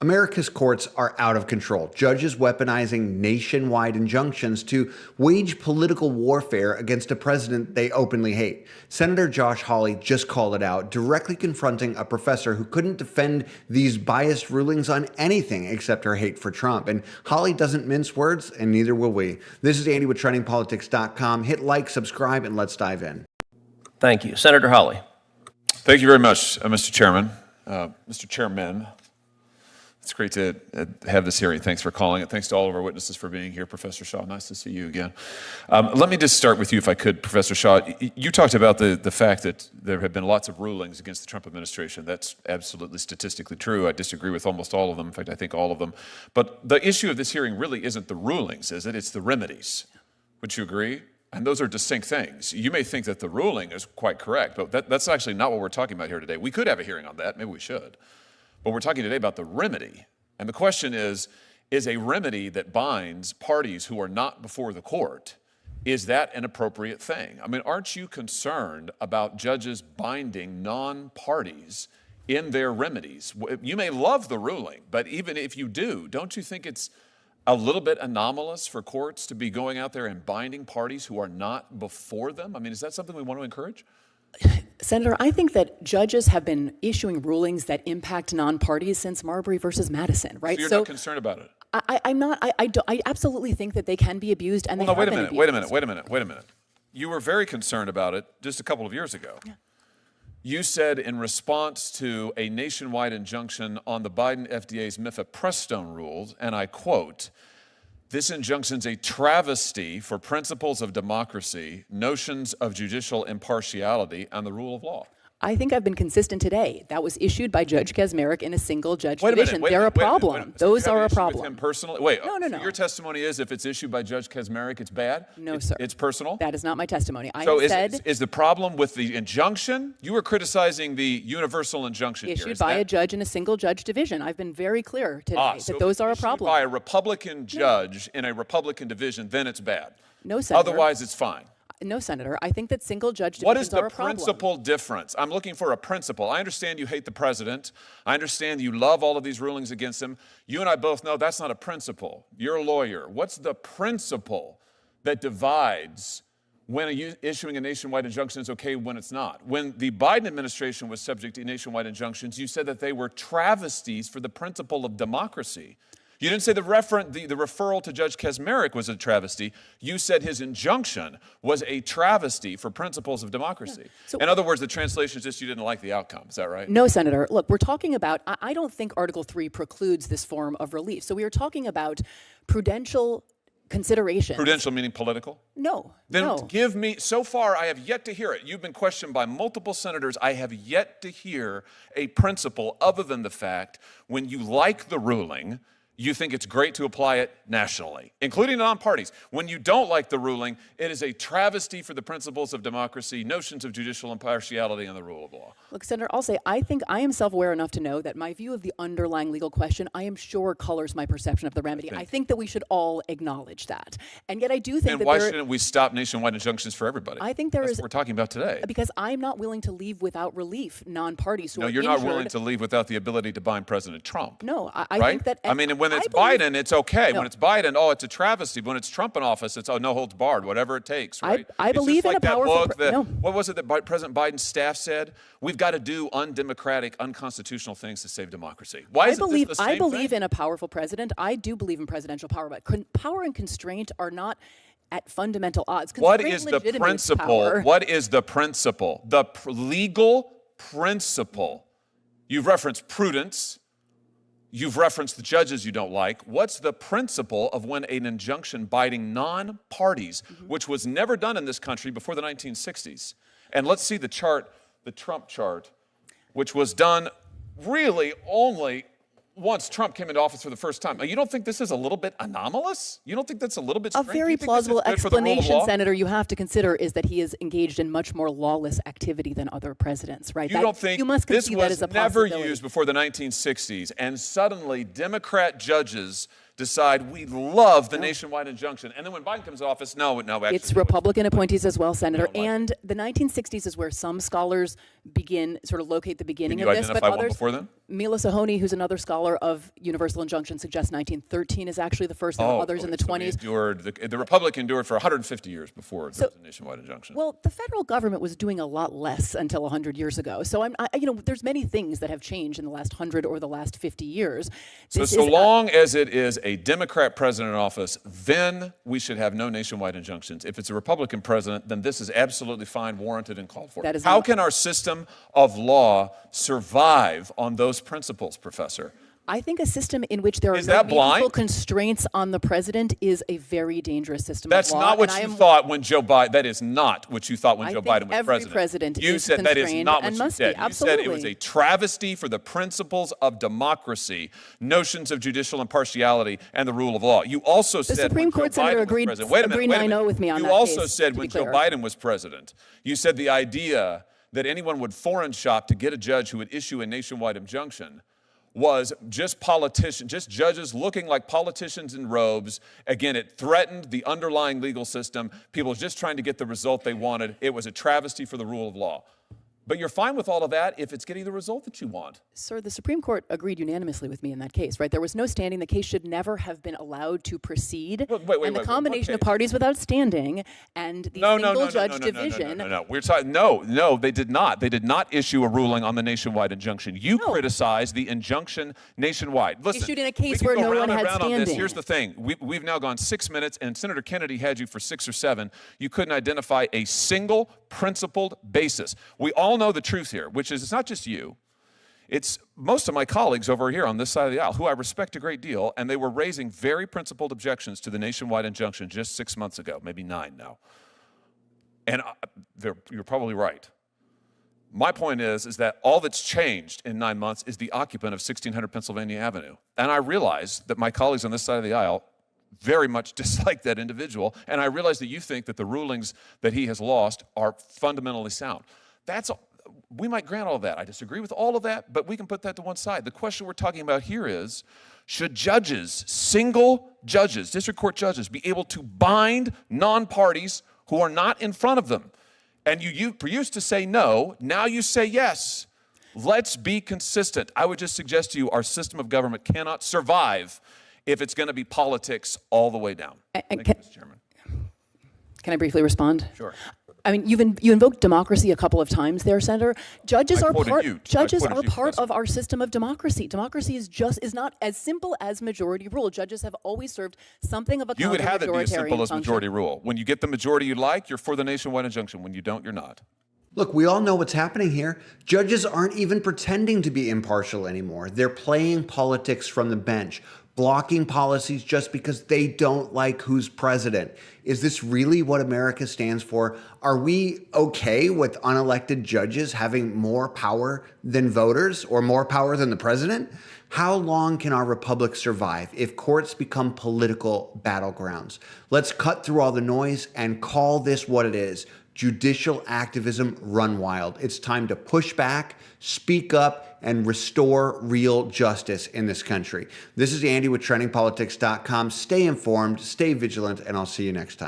America's courts are out of control. Judges weaponizing nationwide injunctions to wage political warfare against a president they openly hate. Senator Josh Hawley just called it out, directly confronting a professor who couldn't defend these biased rulings on anything except her hate for Trump. And Hawley doesn't mince words, and neither will we. This is Andy with TrendingPolitics.com. Hit like, subscribe, and let's dive in. Thank you. Senator Hawley. Thank you very much, Mr. Chairman. Mr. Chairman. It's great to have this hearing. Thanks for calling it. Thanks to all of our witnesses for being here. Professor Shaw, nice to see you again. Let me just start with you, if I could, Professor Shaw. You talked about the fact that there have been lots of rulings against the Trump administration. That's absolutely statistically true. I disagree with almost all of them. In fact, I think all of them. But the issue of this hearing really isn't the rulings, is it? It's the remedies. Would you agree? And those are distinct things. You may think that the ruling is quite correct, but that's actually not what we're talking about here today. We could have a hearing on that. Maybe we should. But we're talking today about the remedy. And the question is a remedy that binds parties who are not before the court, is that an appropriate thing? I mean, aren't you concerned about judges binding non-parties in their remedies? You may love the ruling, but even if you do, don't you think it's a little bit anomalous for courts to be going out there and binding parties who are not before them? I mean, is that something we want to encourage? Senator, I think that judges have been issuing rulings that impact non-parties since Marbury versus Madison, right? So you're not concerned about it? I'm not. I absolutely think that they can be abused, and well, no, wait a minute. You were very concerned about it just a couple of years ago. Yeah. You said in response to a nationwide injunction on the Biden FDA's mifepristone rules, and I quote, "This injunction's a travesty for principles of democracy, notions of judicial impartiality, and the rule of law." I think I've been consistent today. That was issued by Judge Kaczmarek in a single judge division. They're a problem. Those are a problem. With him personally? Wait, no. So your testimony is if it's issued by Judge Kaczmarek, it's bad? No, sir. It's personal? That is not my testimony. Is the problem with the injunction? You were criticizing the universal injunction issued by a judge in a single judge division. I've been very clear today that those are a problem. By a Republican judge in a Republican division, then it's bad. No, Senator. Otherwise, it's fine. No, Senator. I think that single judge divisions are a problem. What is the principal difference? I'm looking for a principle. I understand you hate the president. I understand you love all of these rulings against him. You and I both know that's not a principle. You're a lawyer. What's the principle that divides when issuing a nationwide injunction is okay when it's not? When the Biden administration was subject to nationwide injunctions, you said that they were travesties for the principle of democracy. You didn't say the referral to Judge Kaczmarek was a travesty. You said his injunction was a travesty for principles of democracy. Yeah. So, in other words, the translation is just you didn't like the outcome. Is that right? No, Senator. Look, we're talking about, I don't think Article 3 precludes this form of relief. So we are talking about prudential consideration. Prudential meaning political? No. Then give me, so far I have yet to hear it. You've been questioned by multiple senators. I have yet to hear a principle other than the fact when you like the ruling, you think it's great to apply it nationally, including non-parties. When you don't like the ruling, it is a travesty for the principles of democracy, notions of judicial impartiality, and the rule of law. Look, Senator, I'll say I think I am self-aware enough to know that my view of the underlying legal question, I am sure colors my perception of the remedy. I think that we should all acknowledge that. And yet I do think and why shouldn't we stop nationwide injunctions for everybody? I think that's what we're talking about today. Because I'm not willing to leave without relief non-parties who are injured. No, you're not willing to leave without the ability to bind President Trump. No, I right? think that... I mean, when it's Biden, it's okay. No. When it's Biden, it's a travesty. When it's Trump in office, it's no holds barred, whatever it takes, right? I believe in a powerful... What was it that President Biden's staff said? We've got to do undemocratic, unconstitutional things to save democracy. Why is this the same thing? I believe in a powerful president. I do believe in presidential power, but power and constraint are not at fundamental odds. What is the principle? What is the principle? The legal principle. You've referenced prudence. You've referenced the judges you don't like. What's the principle of when an injunction binding non-parties, which was never done in this country before the 1960s? And let's see the chart, the Trump chart, which was done really only once Trump came into office for the first time. You don't think this is a little bit anomalous? You don't think that's a little bit strange? A very plausible explanation, Senator, you have to consider is that he is engaged in much more lawless activity than other presidents, right? You don't think this was never used before the 1960s, and suddenly Democrat judges decide we love the nationwide injunction, and then when Biden comes to office, no, actually. It's Republican appointees as well, Senator, and the 1960s is where some scholars sort of locate the beginning of this, but others. One before then? Mila Sahoni, who's another scholar of universal injunction, suggests 1913 is actually the first. There were others in the 20s. The Republic endured for 150 years before there was a nationwide injunction. Well, the federal government was doing a lot less until 100 years ago. So there's many things that have changed in the last 100 or the last 50 years. So long as it is a Democrat president in office, then we should have no nationwide injunctions. If it's a Republican president, then this is absolutely fine, warranted, and called for. How can our system of law survive on those principles, Professor? I think a system in which there are no meaningful constraints on the president is a very dangerous system That's of law. Not what you thought when Joe Biden. That is not what you thought when Joe Biden was every president. You is said that is not what you said. You said it was a travesty for the principles of democracy, notions of judicial impartiality, and the rule of law. You also said the Supreme Court senator agreed 9-0 with me on that. You also said when Joe Biden was president, you said the idea that anyone would foreign shop to get a judge who would issue a nationwide injunction was just politicians, just judges looking like politicians in robes. Again, it threatened the underlying legal system. People just trying to get the result they wanted. It was a travesty for the rule of law. But you're fine with all of that if it's getting the result that you want. Sir, the Supreme Court agreed unanimously with me in that case, right? There was no standing. The case should never have been allowed to proceed. Wait, the combination of parties without standing and the single-judge division. No. We're talking. No, they did not. They did not issue a ruling on the nationwide injunction. You criticized the injunction nationwide. Listen, issued in a case where no one had standing. Here's the thing. We've now gone 6 minutes, and Senator Kennedy had you for 6 or 7. You couldn't identify a single principled basis. We all know the truth here, which is it's not just you. It's most of my colleagues over here on this side of the aisle, who I respect a great deal, and they were raising very principled objections to the nationwide injunction just 6 months ago, maybe 9 now. And you're probably right. My point is that all that's changed in 9 months is the occupant of 1600 Pennsylvania Avenue. And I realize that my colleagues on this side of the aisle very much dislike that individual, and I realize that you think that the rulings that he has lost are fundamentally sound. We might grant all of that. I disagree with all of that, but we can put that to one side. The question we're talking about here is, should judges, single judges, district court judges, be able to bind non-parties who are not in front of them? And you used to say no, now you say yes. Let's be consistent. I would just suggest to you our system of government cannot survive if it's going to be politics all the way down. Thank you, Mr. Chairman. Can I briefly respond? Sure. I mean, you invoked democracy a couple of times there, Senator. Judges are part of our system of democracy. Democracy is not as simple as majority rule. Judges have always served something of a You would have it be as simple as function. majority rule. When you get the majority you like, you're for the nationwide injunction. When you don't, you're not. Look, we all know what's happening here. Judges aren't even pretending to be impartial anymore. They're playing politics from the bench, blocking policies just because they don't like who's president. Is this really what America stands for? Are we okay with unelected judges having more power than voters or more power than the president? How long can our republic survive if courts become political battlegrounds? Let's cut through all the noise and call this what it is. Judicial activism run wild. It's time to push back, speak up, and restore real justice in this country. This is Andy with TrendingPolitics.com. Stay informed, stay vigilant, and I'll see you next time.